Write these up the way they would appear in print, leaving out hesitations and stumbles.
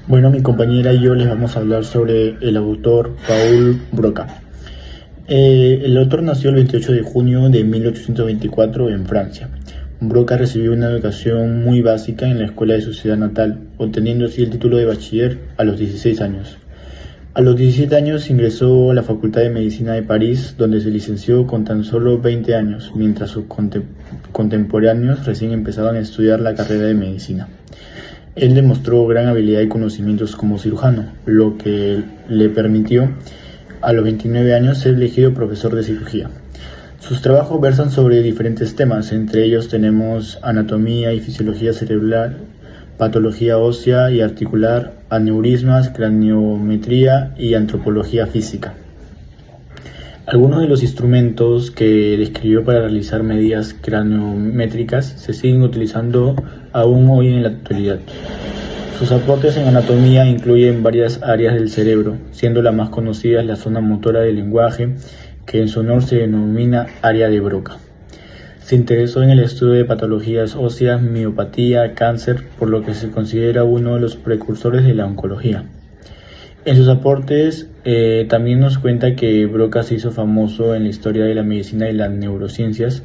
Bueno, mi compañera y yo les vamos a hablar sobre el autor Paul Broca. El autor nació el 28 de junio de 1824 en Francia. Broca recibió una educación muy básica en la escuela de su ciudad natal, obteniendo así el título de bachiller a los 16 años. A los 17 años ingresó a la Facultad de Medicina de París, donde se licenció con tan solo 20 años, mientras sus contemporáneos recién empezaban a estudiar la carrera de medicina. Él demostró gran habilidad y conocimientos como cirujano, lo que le permitió a los 29 años ser elegido profesor de cirugía. Sus trabajos versan sobre diferentes temas, entre ellos tenemos anatomía y fisiología cerebral, patología ósea y articular, aneurismas, craniometría y antropología física. Algunos de los instrumentos que describió para realizar medidas craniométricas se siguen utilizando aún hoy en la actualidad. Sus aportes en anatomía incluyen varias áreas del cerebro, siendo la más conocida la zona motora del lenguaje, que en su honor se denomina área de Broca. Se interesó en el estudio de patologías óseas, miopatía, cáncer, por lo que se considera uno de los precursores de la oncología. En sus aportes también nos cuenta que Broca se hizo famoso en la historia de la medicina y las neurociencias,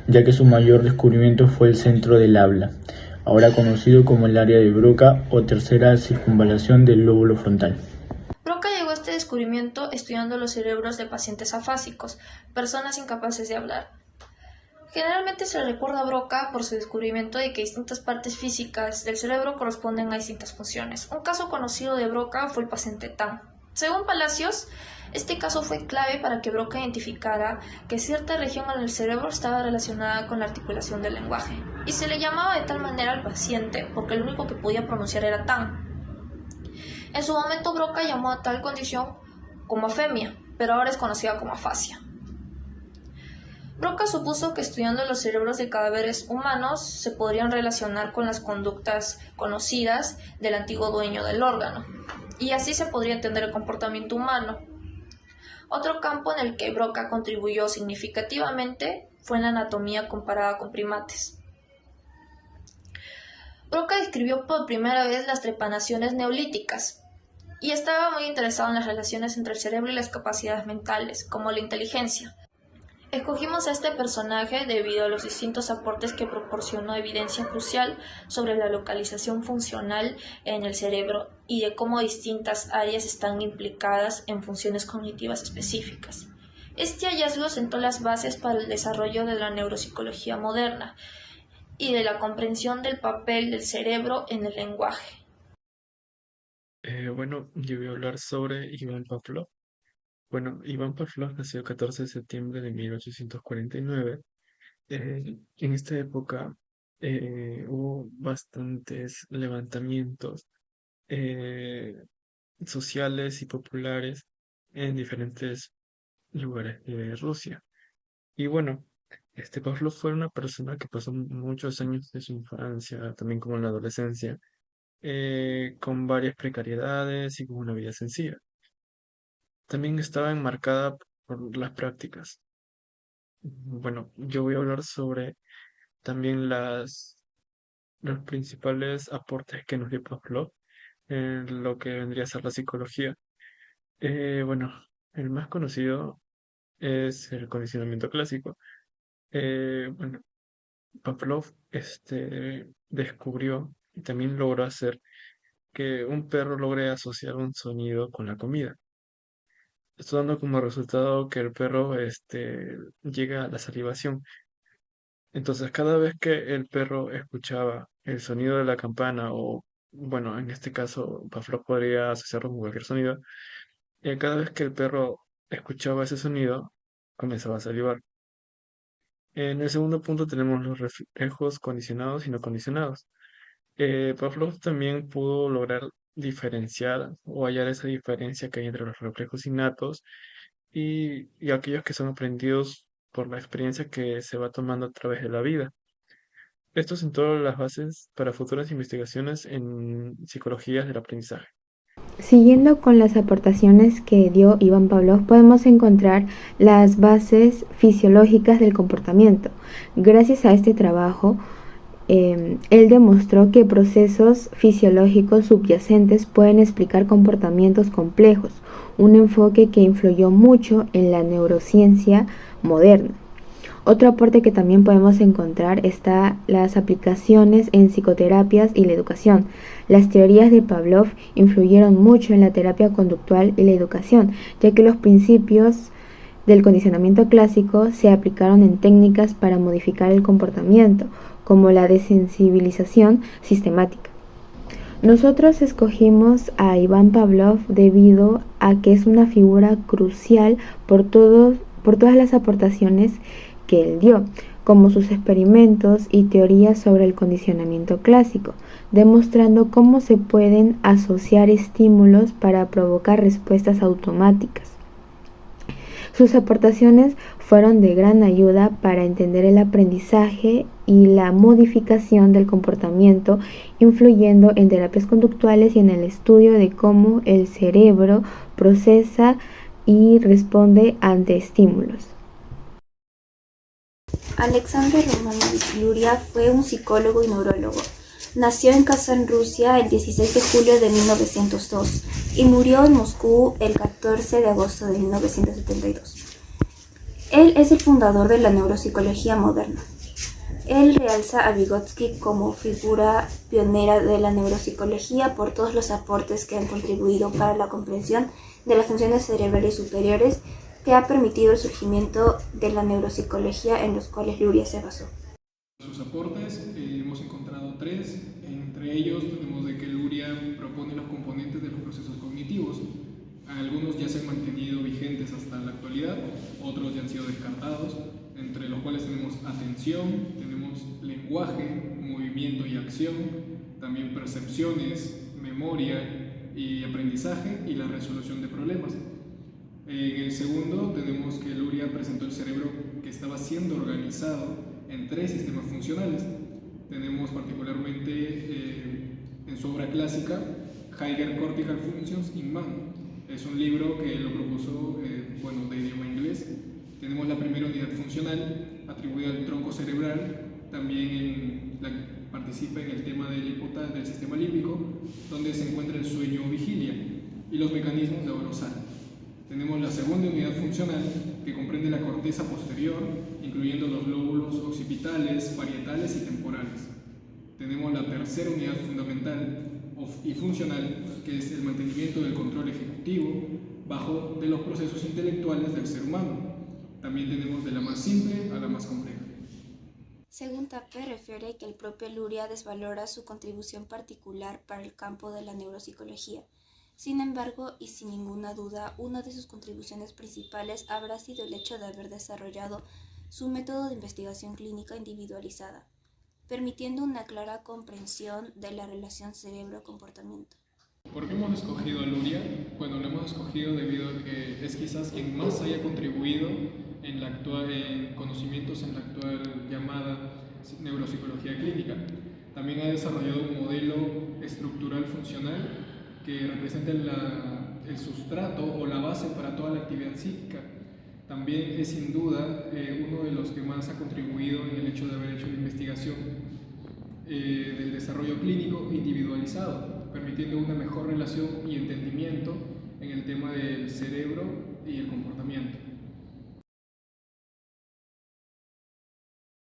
ya que su mayor descubrimiento fue el centro del habla, ahora conocido como el área de Broca o tercera circunvalación del lóbulo frontal. Broca llegó a este descubrimiento estudiando los cerebros de pacientes afásicos, personas incapaces de hablar. Generalmente se le recuerda a Broca por su descubrimiento de que distintas partes físicas del cerebro corresponden a distintas funciones. Un caso conocido de Broca fue el paciente TAM. Según Palacios, este caso fue clave para que Broca identificara que cierta región en el cerebro estaba relacionada con la articulación del lenguaje, y se le llamaba de tal manera al paciente porque lo único que podía pronunciar era TAM. En su momento Broca llamó a tal condición como afemia, pero ahora es conocida como afasia. Broca supuso que estudiando los cerebros de cadáveres humanos se podrían relacionar con las conductas conocidas del antiguo dueño del órgano, y así se podría entender el comportamiento humano. Otro campo en el que Broca contribuyó significativamente fue en la anatomía comparada con primates. Broca describió por primera vez las trepanaciones neolíticas y estaba muy interesado en las relaciones entre el cerebro y las capacidades mentales, como la inteligencia. Escogimos a este personaje debido a los distintos aportes que proporcionó evidencia crucial sobre la localización funcional en el cerebro y de cómo distintas áreas están implicadas en funciones cognitivas específicas. Este hallazgo sentó las bases para el desarrollo de la neuropsicología moderna y de la comprensión del papel del cerebro en el lenguaje. Yo voy a hablar sobre Iván Pavlov. Iván Pavlov nació el 14 de septiembre de 1849. En esta época hubo bastantes levantamientos eh, sociales y populares en diferentes lugares de Rusia. Y bueno, Pavlov fue una persona que pasó muchos años de su infancia, también como en la adolescencia, con varias precariedades y con una vida sencilla. También estaba enmarcada por las prácticas. Yo voy a hablar sobre también los principales aportes que nos dio Pavlov en lo que vendría a ser la psicología. Eh, bueno, el más conocido es el condicionamiento clásico. Bueno, Pavlov descubrió y también logró hacer que un perro logre asociar un sonido con la comida. Esto dando como resultado que el perro llega a la salivación. Entonces, cada vez que el perro escuchaba el sonido de la campana, o bueno, en este caso, Pavlov podría asociarlo con cualquier sonido, cada vez que el perro escuchaba ese sonido, comenzaba a salivar. En el segundo punto tenemos los reflejos condicionados y no condicionados. Pavlov también pudo lograr diferenciar o hallar esa diferencia que hay entre los reflejos innatos y aquellos que son aprendidos por la experiencia que se va tomando a través de la vida. Esto sentó las bases para futuras investigaciones en psicologías del aprendizaje. Siguiendo con las aportaciones que dio Iván Pavlov, podemos encontrar las bases fisiológicas del comportamiento. Gracias a este trabajo, Él demostró que procesos fisiológicos subyacentes pueden explicar comportamientos complejos, un enfoque que influyó mucho en la neurociencia moderna. Otro aporte que también podemos encontrar está las aplicaciones en psicoterapias y la educación. Las teorías de Pavlov influyeron mucho en la terapia conductual y la educación, ya que los principios del condicionamiento clásico se aplicaron en técnicas para modificar el comportamiento, como la desensibilización sistemática. Nosotros escogimos a Iván Pavlov debido a que es una figura crucial por todas las aportaciones que él dio, como sus experimentos y teorías sobre el condicionamiento clásico, demostrando cómo se pueden asociar estímulos para provocar respuestas automáticas. Sus aportaciones fueron de gran ayuda para entender el aprendizaje y la modificación del comportamiento, influyendo en terapias conductuales y en el estudio de cómo el cerebro procesa y responde ante estímulos. Alexander Romanovich Luria fue un psicólogo y neurólogo. Nació en Kazán, Rusia, el 16 de julio de 1902 y murió en Moscú el 14 de agosto de 1972. Él es el fundador de la neuropsicología moderna. Él realza a Vygotsky como figura pionera de la neuropsicología por todos los aportes que han contribuido para la comprensión de las funciones cerebrales superiores, que ha permitido el surgimiento de la neuropsicología en los cuales Luria se basó. Sus aportes hemos encontrado tres. Entre ellos tenemos de que Luria propone los componentes de los procesos cognitivos. Algunos ya se han mantenido vigentes hasta la actualidad, otros ya han sido descartados, entre los cuales tenemos atención, tenemos lenguaje, movimiento y acción, también percepciones, memoria y aprendizaje y la resolución de problemas. En el segundo tenemos que Luria presentó el cerebro que estaba siendo organizado en tres sistemas funcionales. Tenemos particularmente en su obra clásica Higher Cortical Functions in Man. Es un libro que lo propuso de idioma inglés. Tenemos la primera unidad funcional atribuida al tronco cerebral, también participa en el tema del sistema límbico, donde se encuentra el sueño-vigilia y los mecanismos de aurosal. Tenemos la segunda unidad funcional, que comprende la corteza posterior, incluyendo los lóbulos occipitales, parietales y temporales. Tenemos la tercera unidad fundamental y funcional, que es el mantenimiento del control ejecutivo bajo de los procesos intelectuales del ser humano. También tenemos de la más simple a la más compleja. Según Tappe, refiere que el propio Luria desvalora su contribución particular para el campo de la neuropsicología. Sin embargo, y sin ninguna duda, una de sus contribuciones principales habrá sido el hecho de haber desarrollado su método de investigación clínica individualizada, permitiendo una clara comprensión de la relación cerebro-comportamiento. ¿Por qué hemos escogido a Luria? Bueno, lo hemos escogido debido a que es quizás quien más haya contribuido en conocimientos en la actual llamada neuropsicología clínica. También ha desarrollado un modelo estructural funcional que representa el sustrato o la base para toda la actividad psíquica. También es sin duda uno de los que más ha contribuido en el hecho de haber hecho la investigación del desarrollo clínico individualizado, permitiendo una mejor relación y entendimiento en el tema del cerebro y el comportamiento.